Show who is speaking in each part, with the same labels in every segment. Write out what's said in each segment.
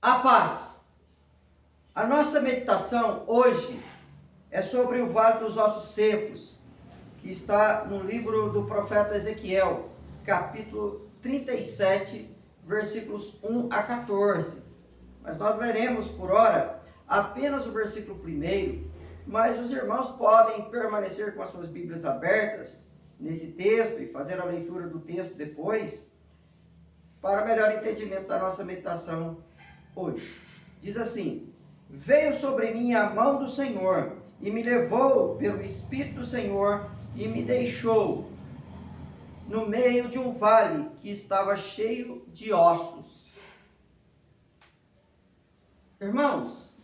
Speaker 1: A paz. A nossa meditação hoje é sobre o Vale dos Ossos Secos, que está no livro do profeta Ezequiel, capítulo 37, versículos 1 a 14. Mas nós leremos por hora apenas o versículo 1, mas os irmãos podem permanecer com as suas Bíblias abertas nesse texto e fazer a leitura do texto depois, para melhor entendimento da nossa meditação hoje. Diz assim: veio sobre mim a mão do Senhor, e me levou pelo Espírito do Senhor, e me deixou no meio de um vale que estava cheio de ossos. Irmãos,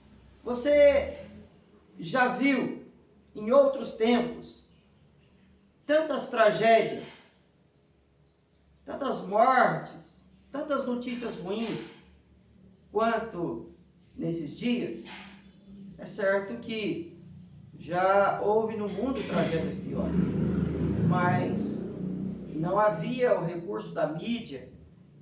Speaker 1: você já viu em outros tempos tantas tragédias, tantas mortes, tantas notícias ruins quanto nesses dias? É certo que já houve no mundo tragédias piores, mas não havia o recurso da mídia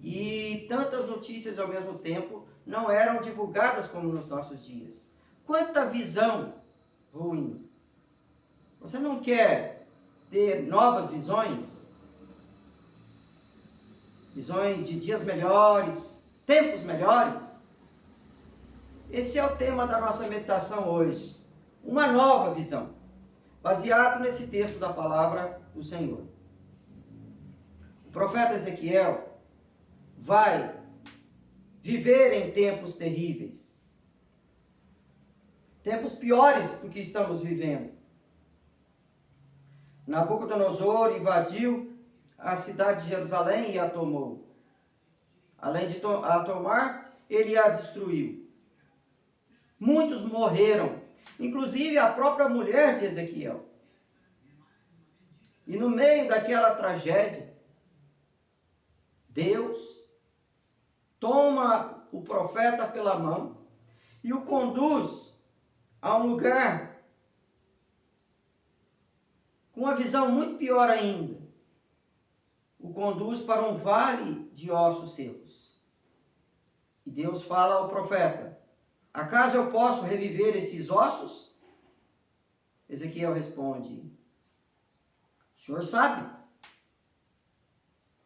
Speaker 1: e tantas notícias ao mesmo tempo não eram divulgadas como nos nossos dias. Quanta visão ruim! Você não quer ter novas visões? Visões de dias melhores, tempos melhores? Esse é o tema da nossa meditação hoje. Uma nova visão, baseado nesse texto da palavra do Senhor. O profeta Ezequiel vai viver em tempos terríveis, tempos piores do que estamos vivendo. Nabucodonosor invadiu a cidade de Jerusalém e a tomou. Além de a tomar, ele a destruiu. Muitos morreram, inclusive a própria mulher de Ezequiel. E no meio daquela tragédia, Deus toma o profeta pela mão e o conduz a um lugar com uma visão muito pior ainda. O conduz para um vale de ossos secos. E Deus fala ao profeta: acaso eu posso reviver esses ossos? Ezequiel responde: o Senhor sabe.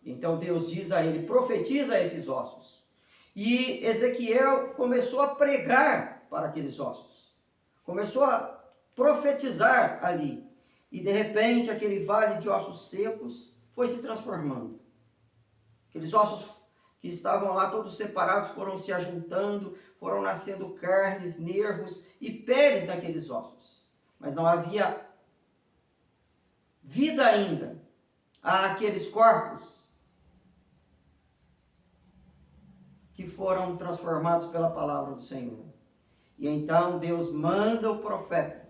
Speaker 1: Então Deus diz a ele: profetiza esses ossos. E Ezequiel começou a pregar para aqueles ossos. Começou a profetizar ali. E de repente aquele vale de ossos secos foi se transformando. Aqueles ossos que estavam lá todos separados foram se ajuntando, foram nascendo carnes, nervos e peles naqueles ossos. Mas não havia vida ainda àqueles corpos que foram transformados pela palavra do Senhor. E então Deus manda o profeta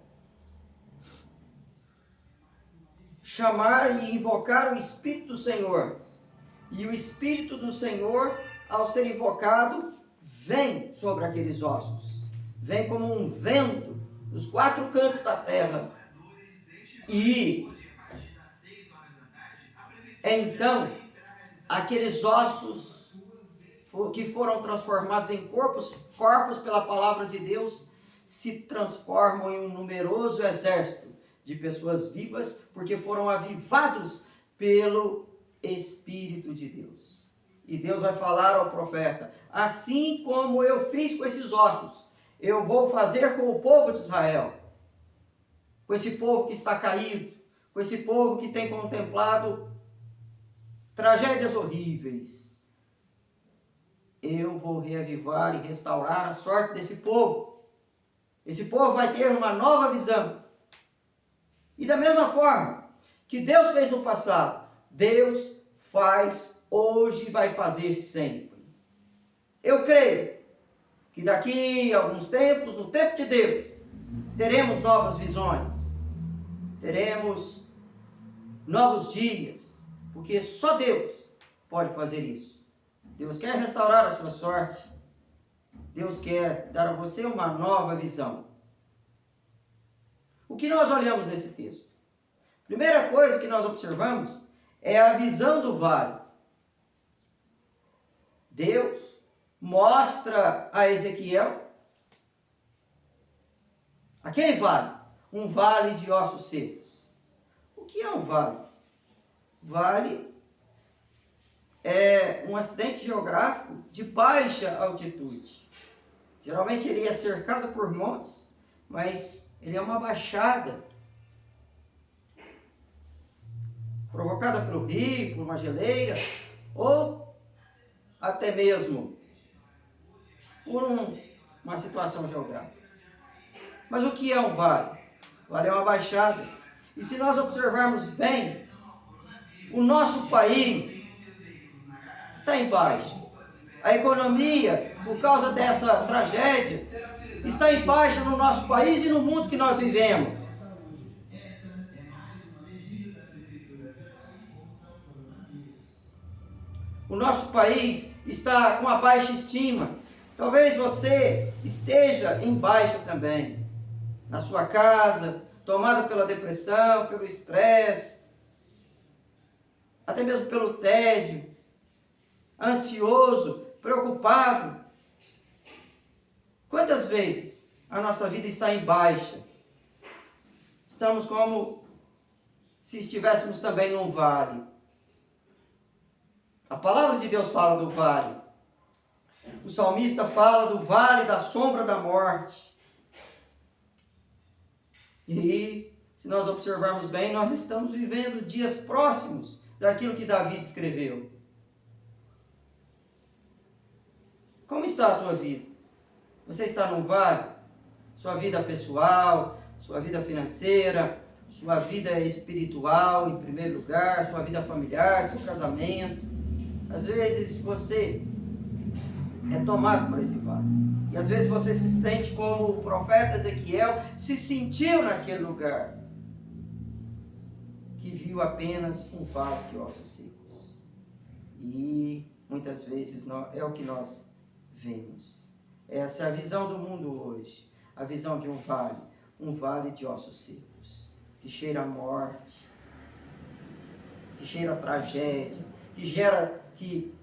Speaker 1: chamar e invocar o Espírito do Senhor. E o Espírito do Senhor, ao ser invocado, vem sobre aqueles ossos. Vem como um vento dos quatro cantos da terra. E então, aqueles ossos que foram transformados em corpos pela palavra de Deus, se transformam em um numeroso exército de pessoas vivas, porque foram avivados pelo Espírito de Deus. E Deus vai falar ao profeta: assim como eu fiz com esses ossos, eu vou fazer com o povo de Israel, com esse povo que está caído, com esse povo que tem contemplado tragédias horríveis. Eu vou reavivar e restaurar a sorte desse povo. Esse povo vai ter uma nova visão. E da mesma forma que Deus fez no passado, Deus faz hoje e vai fazer sempre. Eu creio que daqui a alguns tempos, no tempo de Deus, teremos novas visões, teremos novos dias, porque só Deus pode fazer isso. Deus quer restaurar a sua sorte. Deus quer dar a você uma nova visão. O que nós olhamos nesse texto? Primeira coisa que nós observamos é a visão do vale. Deus mostra a Ezequiel aquele vale, um vale de ossos secos. O que é um vale? Vale é um acidente geográfico de baixa altitude. Geralmente ele é cercado por montes, mas ele é uma baixada provocada pelo rio, por uma geleira, ou até mesmo por uma situação geográfica. Mas o que é um vale? O vale é uma baixada. E se nós observarmos bem, o nosso país está em baixa. A economia, por causa dessa tragédia, está em baixa no nosso país e no mundo que nós vivemos. O nosso país está com a baixa estima. Talvez você esteja em baixa também. Na sua casa, tomada pela depressão, pelo estresse, até mesmo pelo tédio, ansioso, preocupado. Quantas vezes a nossa vida está em baixa? Estamos como se estivéssemos também num vale. A palavra de Deus fala do vale. O salmista fala do vale da sombra da morte. E se nós observarmos bem, nós estamos vivendo dias próximos daquilo que Davi descreveu. Como está a tua vida? Você está num vale? Sua vida pessoal, sua vida financeira, sua vida espiritual em primeiro lugar, sua vida familiar, seu casamento. Às vezes você é tomado por esse vale. E às vezes você se sente como o profeta Ezequiel se sentiu naquele lugar, que viu apenas um vale de ossos secos. E muitas vezes é o que nós vemos. Essa é a visão do mundo hoje. A visão de um vale de ossos secos, que cheira a morte, que cheira a tragédia, que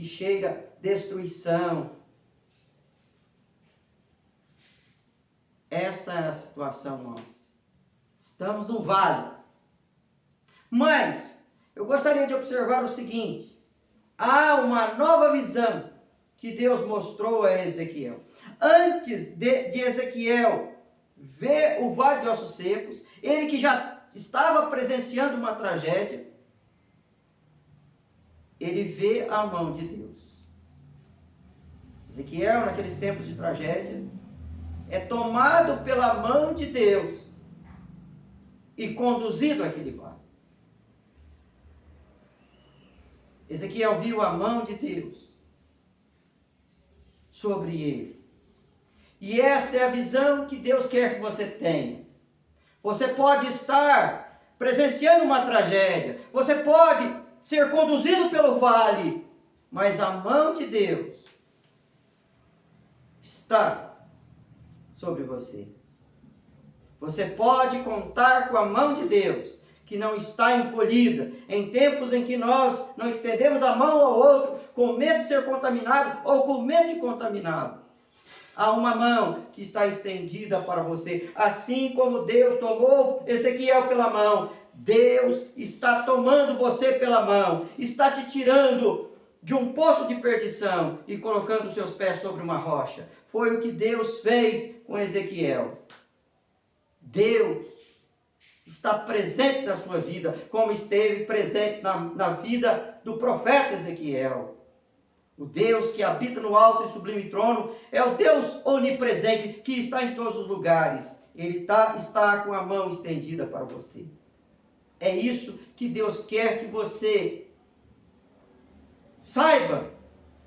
Speaker 1: cheira destruição. Essa é a situação nossa. Estamos no vale. Mas eu gostaria de observar o seguinte: há uma nova visão que Deus mostrou a Ezequiel. Antes de Ezequiel ver o vale de ossos secos, ele que já estava presenciando uma tragédia, ele vê a mão de Deus. Ezequiel, naqueles tempos de tragédia, é tomado pela mão de Deus e conduzido àquele vale. Ezequiel viu a mão de Deus sobre ele. E esta é a visão que Deus quer que você tenha. Você pode estar presenciando uma tragédia, você pode ser conduzido pelo vale, mas a mão de Deus está sobre você. Você pode contar com a mão de Deus, que não está encolhida, em tempos em que nós não estendemos a mão ao outro, com medo de ser contaminado ou com medo de contaminá-lo. Há uma mão que está estendida para você, assim como Deus tomou Ezequiel pela mão. Deus está tomando você pela mão, está te tirando de um poço de perdição e colocando os seus pés sobre uma rocha. Foi o que Deus fez com Ezequiel. Deus está presente na sua vida, como esteve presente na vida do profeta Ezequiel. O Deus que habita no alto e sublime trono é o Deus onipresente que está em todos os lugares. Ele está com a mão estendida para você. É isso que Deus quer que você saiba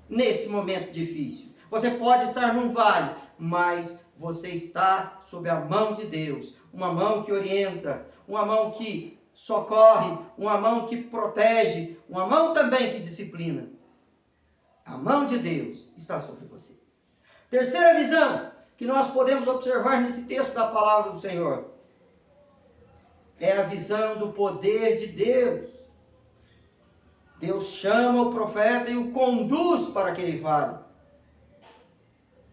Speaker 1: nesse momento difícil. Você pode estar num vale, mas você está sob a mão de Deus. Uma mão que orienta, uma mão que socorre, uma mão que protege, uma mão também que disciplina. A mão de Deus está sobre você. Terceira visão que nós podemos observar nesse texto da palavra do Senhor é a visão do poder de Deus. Deus chama o profeta e o conduz para aquele vale.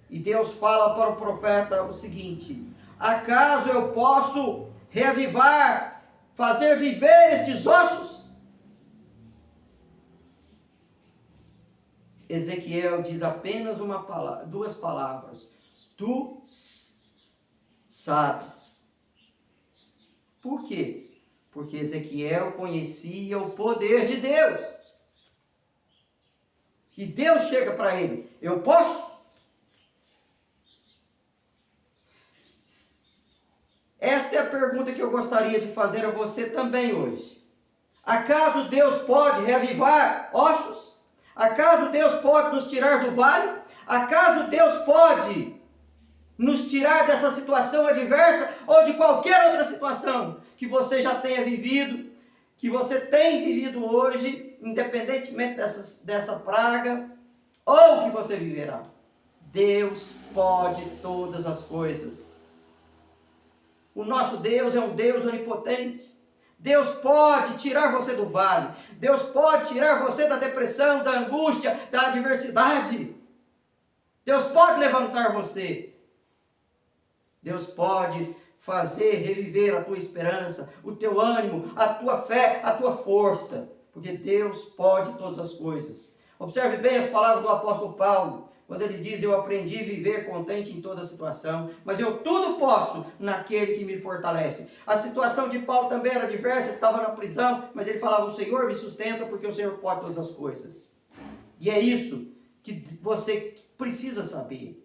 Speaker 1: E Deus fala para o profeta o seguinte: acaso eu posso reavivar, fazer viver estes ossos? Ezequiel diz apenas uma palavra, duas palavras: tu sabes. Por quê? Porque Ezequiel conhecia o poder de Deus. E Deus chega para ele: eu posso? Esta é a pergunta que eu gostaria de fazer a você também hoje. Acaso Deus pode reavivar ossos? Acaso Deus pode nos tirar do vale? Acaso Deus pode nos tirar dessa situação adversa ou de qualquer outra situação que você já tenha vivido, que você tem vivido hoje, independentemente dessa praga, ou que você viverá? Deus pode todas as coisas. O nosso Deus é um Deus onipotente. Deus pode tirar você do vale. Deus pode tirar você da depressão, da angústia, da adversidade. Deus pode levantar você. Deus pode fazer reviver a tua esperança, o teu ânimo, a tua fé, a tua força. Porque Deus pode todas as coisas. Observe bem as palavras do apóstolo Paulo, quando ele diz: eu aprendi a viver contente em toda situação, mas eu tudo posso naquele que me fortalece. A situação de Paulo também era diversa, ele estava na prisão, mas ele falava: o Senhor me sustenta porque o Senhor pode todas as coisas. E é isso que você precisa saber.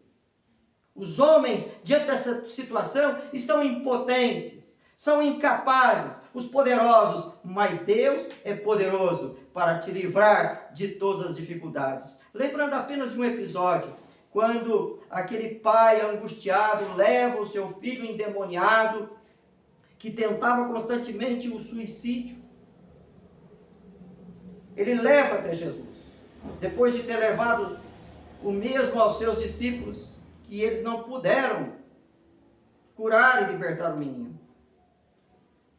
Speaker 1: Os homens, diante dessa situação, estão impotentes, são incapazes, os poderosos, mas Deus é poderoso para te livrar de todas as dificuldades. Lembrando apenas de um episódio, quando aquele pai angustiado leva o seu filho endemoniado, que tentava constantemente o suicídio, ele leva até Jesus, depois de ter levado o mesmo aos seus discípulos, que eles não puderam curar e libertar o menino.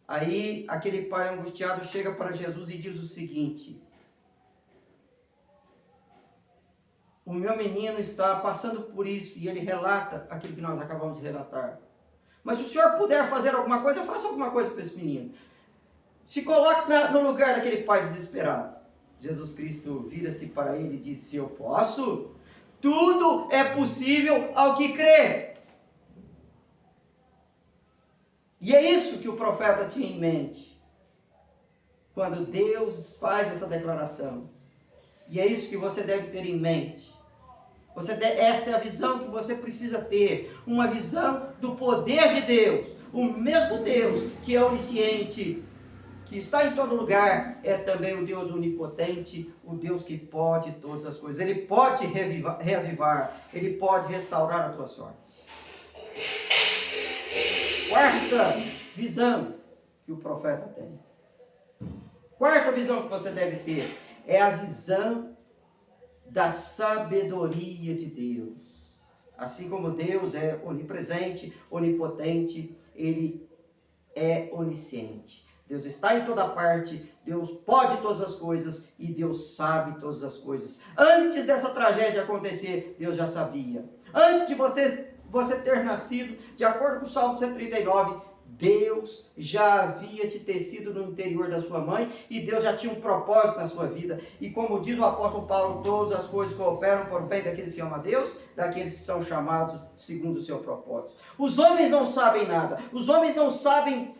Speaker 1: Aí aquele pai angustiado chega para Jesus e diz o seguinte: o meu menino está passando por isso, e ele relata aquilo que nós acabamos de relatar. Mas se o senhor puder fazer alguma coisa, faça alguma coisa para esse menino. Se coloque no lugar daquele pai desesperado. Jesus Cristo vira-se para ele e diz: se eu posso, tudo é possível ao que crê. E é isso que o profeta tinha em mente quando Deus faz essa declaração. E é isso que você deve ter em mente. Esta é a visão que você precisa ter. Uma visão do poder de Deus. O mesmo Deus que é onisciente, que está em todo lugar, é também o Deus onipotente, o Deus que pode todas as coisas. Ele pode reavivar, Ele pode restaurar a tua sorte. Quarta visão que o profeta tem. Quarta visão que você deve ter é a visão da sabedoria de Deus. Assim como Deus é onipresente, onipotente, Ele é onisciente. Deus está em toda parte, Deus pode todas as coisas e Deus sabe todas as coisas. Antes dessa tragédia acontecer, Deus já sabia. Antes de você ter nascido, de acordo com o Salmo 139, Deus já havia te tecido no interior da sua mãe e Deus já tinha um propósito na sua vida. E como diz o apóstolo Paulo, todas as coisas cooperam para o bem daqueles que amam a Deus, daqueles que são chamados segundo o seu propósito. Os homens não sabem nada, os homens não sabem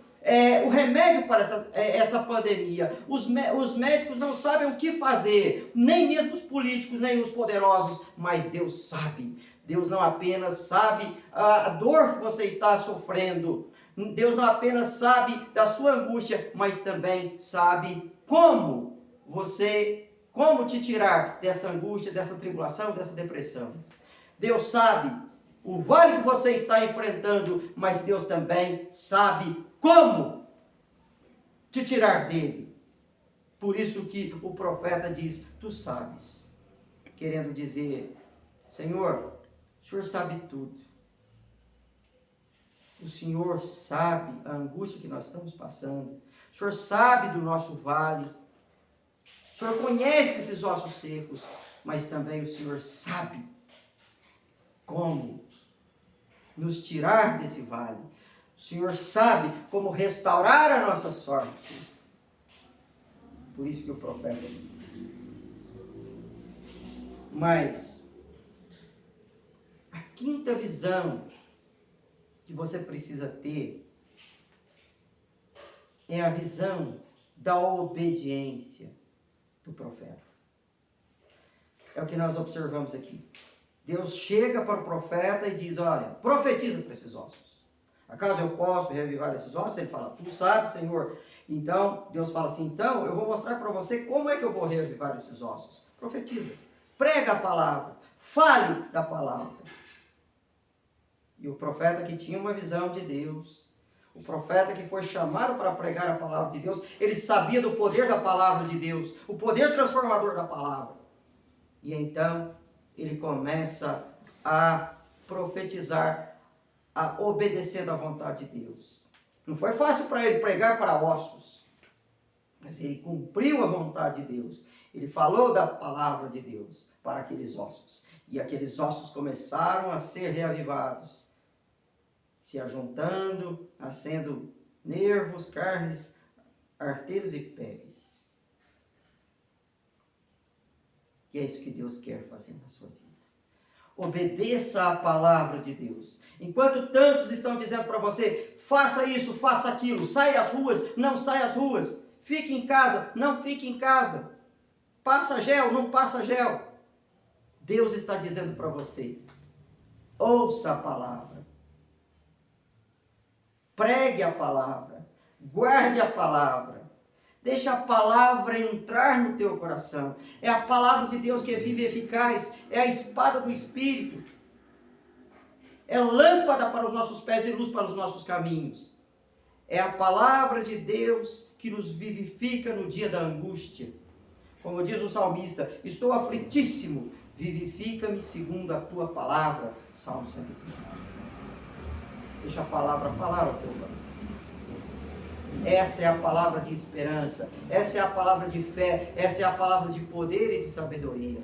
Speaker 1: o remédio para essa pandemia. Os médicos não sabem o que fazer, nem mesmo os políticos, nem os poderosos, mas Deus sabe. Deus não apenas sabe a dor que você está sofrendo, Deus não apenas sabe da sua angústia, mas também sabe como te tirar dessa angústia, dessa tribulação, dessa depressão. Deus sabe o vale que você está enfrentando, mas Deus também sabe como te tirar dele. Por isso que o profeta diz: tu sabes, querendo dizer: Senhor, o Senhor sabe tudo. O Senhor sabe a angústia que nós estamos passando. O Senhor sabe do nosso vale. O Senhor conhece esses ossos secos, mas também o Senhor sabe como nos tirar desse vale. O Senhor sabe como restaurar a nossa sorte. Por isso que o profeta diz. Mas a quinta visão que você precisa ter é a visão da obediência do profeta. É o que nós observamos aqui. Deus chega para o profeta e diz, olha, profetiza para esses ossos. Acaso eu posso revivar esses ossos? Ele fala, tu sabes, Senhor. Então, Deus fala assim, então eu vou mostrar para você como é que eu vou revivar esses ossos. Profetiza, prega a palavra, fale da palavra. E o profeta que tinha uma visão de Deus, o profeta que foi chamado para pregar a palavra de Deus, ele sabia do poder da palavra de Deus, o poder transformador da palavra. E então, ele começa a profetizar, a obedecer da vontade de Deus. Não foi fácil para ele pregar para ossos, mas ele cumpriu a vontade de Deus. Ele falou da palavra de Deus para aqueles ossos. E aqueles ossos começaram a ser reavivados, se ajuntando, nascendo nervos, carnes, artérias e peles. E é isso que Deus quer fazer na sua vida. Obedeça à palavra de Deus. Enquanto tantos estão dizendo para você, faça isso, faça aquilo, saia às ruas, não saia às ruas, fique em casa, não fique em casa, passa gel, não passa gel. Deus está dizendo para você, ouça a palavra, pregue a palavra, guarde a palavra, deixa a palavra entrar no teu coração. É a palavra de Deus que é viva e eficaz, é a espada do Espírito, é lâmpada para os nossos pés e luz para os nossos caminhos. É a palavra de Deus que nos vivifica no dia da angústia. Como diz o salmista, estou aflitíssimo, vivifica-me segundo a tua palavra. Salmo 119. Deixa a palavra falar ao teu coração. Essa é a palavra de esperança, essa é a palavra de fé, essa é a palavra de poder e de sabedoria.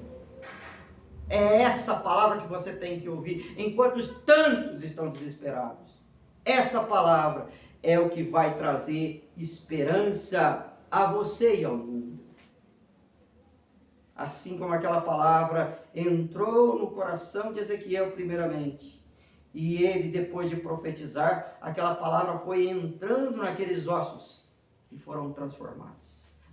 Speaker 1: É essa palavra que você tem que ouvir, enquanto tantos estão desesperados. Essa palavra é o que vai trazer esperança a você e ao mundo. Assim como aquela palavra entrou no coração de Ezequiel primeiramente, e ele, depois de profetizar, aquela palavra foi entrando naqueles ossos e foram transformados.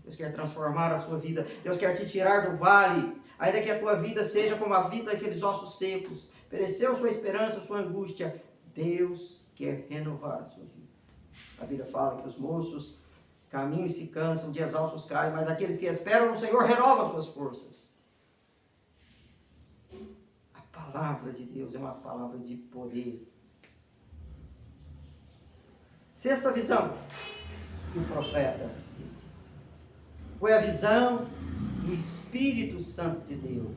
Speaker 1: Deus quer transformar a sua vida. Deus quer te tirar do vale, ainda que a tua vida seja como a vida daqueles ossos secos. Pereceu sua esperança, sua angústia. Deus quer renovar a sua vida. A Bíblia fala que os moços caminham e se cansam, de exaustos caem, mas aqueles que esperam no Senhor renovam suas forças. A palavra de Deus é uma palavra de poder. Sexta visão do profeta foi a visão do Espírito Santo de Deus.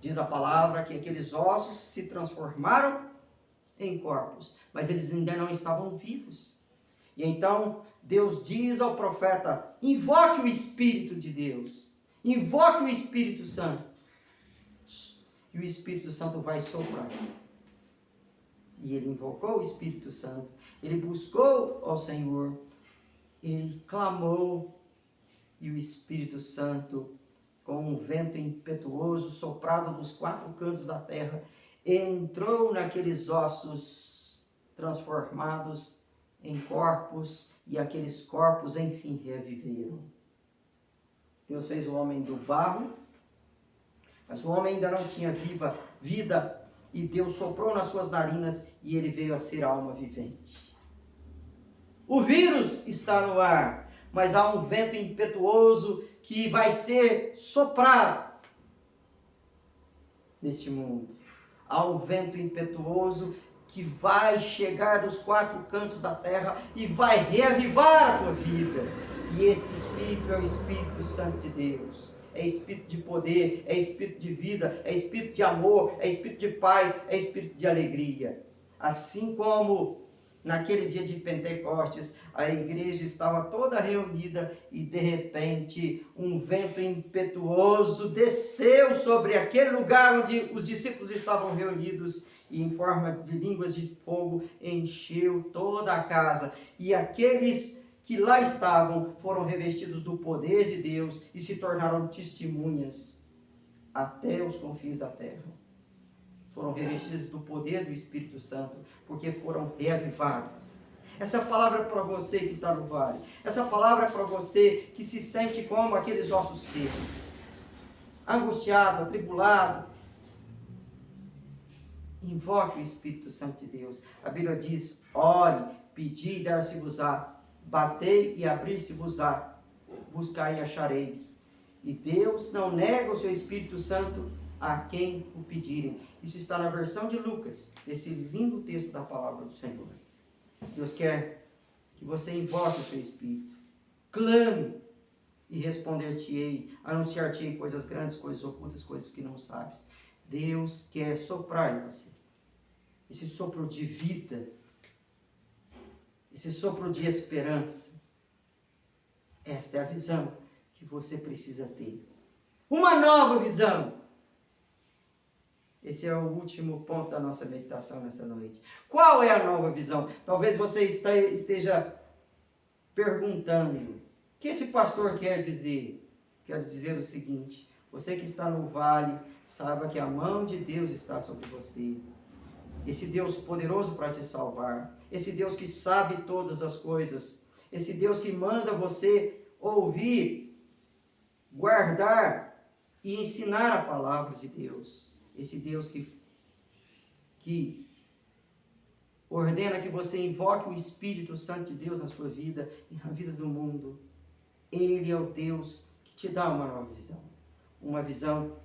Speaker 1: Diz a palavra que aqueles ossos se transformaram em corpos, mas eles ainda não estavam vivos. E então Deus diz ao profeta, invoque o Espírito de Deus, invoque o Espírito Santo. E o Espírito Santo vai soprar. E ele invocou o Espírito Santo, ele buscou ao Senhor, ele clamou, e o Espírito Santo, com um vento impetuoso, soprado dos quatro cantos da terra, entrou naqueles ossos transformados em corpos, e aqueles corpos, enfim, reviveram. Deus fez o homem do barro, mas o homem ainda não tinha vida, e Deus soprou nas suas narinas, e ele veio a ser alma vivente. O vírus está no ar, mas há um vento impetuoso que vai ser soprado neste mundo. Há um vento impetuoso que vai chegar dos quatro cantos da terra e vai reavivar a tua vida. E esse Espírito é o Espírito Santo de Deus. É Espírito de poder, é Espírito de vida, é Espírito de amor, é Espírito de paz, é Espírito de alegria. Assim como naquele dia de Pentecostes, a igreja estava toda reunida e de repente um vento impetuoso desceu sobre aquele lugar onde os discípulos estavam reunidos e em forma de línguas de fogo encheu toda a casa. E aqueles que lá estavam foram revestidos do poder de Deus e se tornaram testemunhas até os confins da terra. Foram revestidos do poder do Espírito Santo, porque foram reavivados. Essa palavra é para você que está no vale. Essa palavra é para você que se sente como aqueles ossos secos, angustiado, atribulado. Invoque o Espírito Santo de Deus. A Bíblia diz: ore, pedi e dar-se-vos-á, batei e abrir-se-vos-á, buscai e achareis. E Deus não nega o seu Espírito Santo a quem o pedirem. Isso está na versão de Lucas, esse lindo texto da palavra do Senhor. Deus quer que você invoque o seu Espírito. Clame e responder-te-ei, anunciar-te-ei coisas grandes, coisas ocultas, coisas que não sabes. Deus quer soprar em você. Esse sopro de vida, esse sopro de esperança. Esta é a visão que você precisa ter. Uma nova visão. Esse é o último ponto da nossa meditação nessa noite. Qual é a nova visão? Talvez você esteja perguntando: o que esse pastor quer dizer? Quero dizer o seguinte: você que está no vale, saiba que a mão de Deus está sobre você. Esse Deus poderoso para te salvar. Esse Deus que sabe todas as coisas. Esse Deus que manda você ouvir, guardar e ensinar a palavra de Deus. Esse Deus que ordena que você invoque o Espírito Santo de Deus na sua vida e na vida do mundo. Ele é o Deus que te dá uma nova visão. Uma visão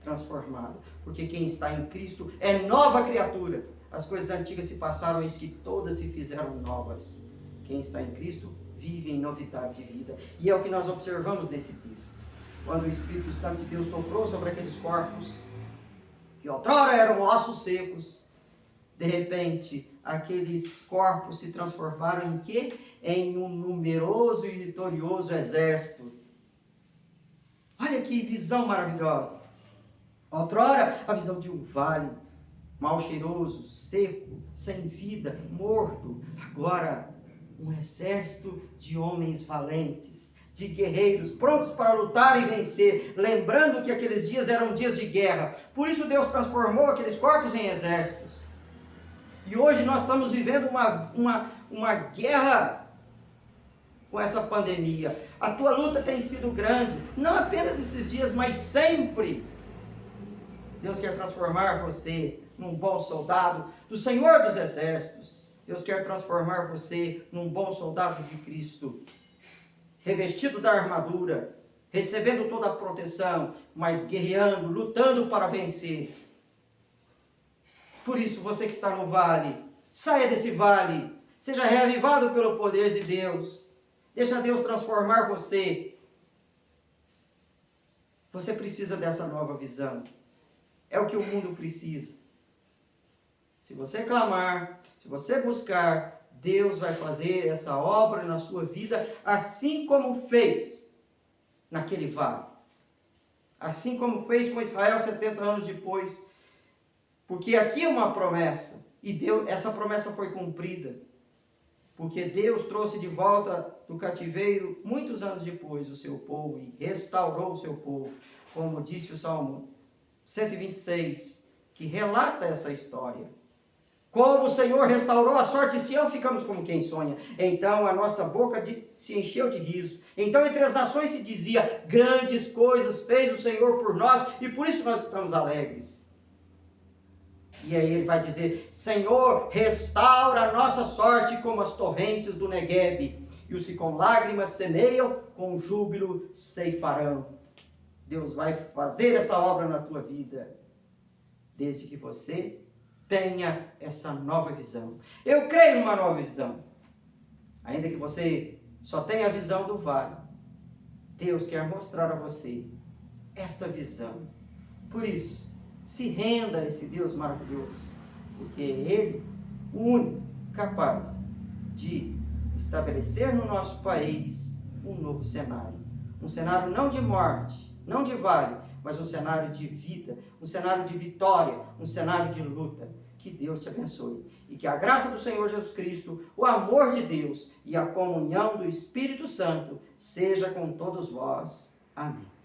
Speaker 1: transformada. Porque quem está em Cristo é nova criatura. As coisas antigas se passaram, eis que todas se fizeram novas. Quem está em Cristo vive em novidade de vida. E é o que nós observamos nesse texto. Quando o Espírito Santo de Deus soprou sobre aqueles corpos, que outrora eram ossos secos, de repente, aqueles corpos se transformaram em quê? Em um numeroso e vitorioso exército. Olha que visão maravilhosa. Outrora, a visão de um vale, mal cheiroso, seco, sem vida, morto. Agora, um exército de homens valentes, de guerreiros, prontos para lutar e vencer, lembrando que aqueles dias eram dias de guerra. Por isso Deus transformou aqueles corpos em exércitos. E hoje nós estamos vivendo uma guerra com essa pandemia. A tua luta tem sido grande, não apenas esses dias, mas sempre. Deus quer transformar você num bom soldado do Senhor dos Exércitos. Deus quer transformar você num bom soldado de Cristo, revestido da armadura, recebendo toda a proteção, mas guerreando, lutando para vencer. Por isso, você que está no vale, saia desse vale, seja reavivado pelo poder de Deus, deixa Deus transformar você. Você precisa dessa nova visão, é o que o mundo precisa. Se você clamar, se você buscar, Deus vai fazer essa obra na sua vida, assim como fez naquele vale. Assim como fez com Israel 70 anos depois. Porque aqui é uma promessa, e essa promessa foi cumprida. Porque Deus trouxe de volta do cativeiro, muitos anos depois, o seu povo, e restaurou o seu povo. Como disse o Salmo 126, que relata essa história. Como o Senhor restaurou a sorte de Sião, ficamos como quem sonha. Então a nossa boca se encheu de riso. Então entre as nações se dizia: grandes coisas fez o Senhor por nós, e por isso nós estamos alegres. E aí ele vai dizer: Senhor, restaura a nossa sorte como as torrentes do Neguebe, e os que com lágrimas semeiam, com júbilo ceifarão. Deus vai fazer essa obra na tua vida, desde que você tenha essa nova visão. Eu creio numa nova visão. Ainda que você só tenha a visão do vale, Deus quer mostrar a você esta visão. Por isso, se renda a esse Deus maravilhoso, porque Ele, o único, capaz de estabelecer no nosso país um novo cenário. Um cenário não de morte, não de vale, mas um cenário de vida, um cenário de vitória, um cenário de luta. Que Deus te abençoe. E que a graça do Senhor Jesus Cristo, o amor de Deus e a comunhão do Espírito Santo seja com todos vós. Amém.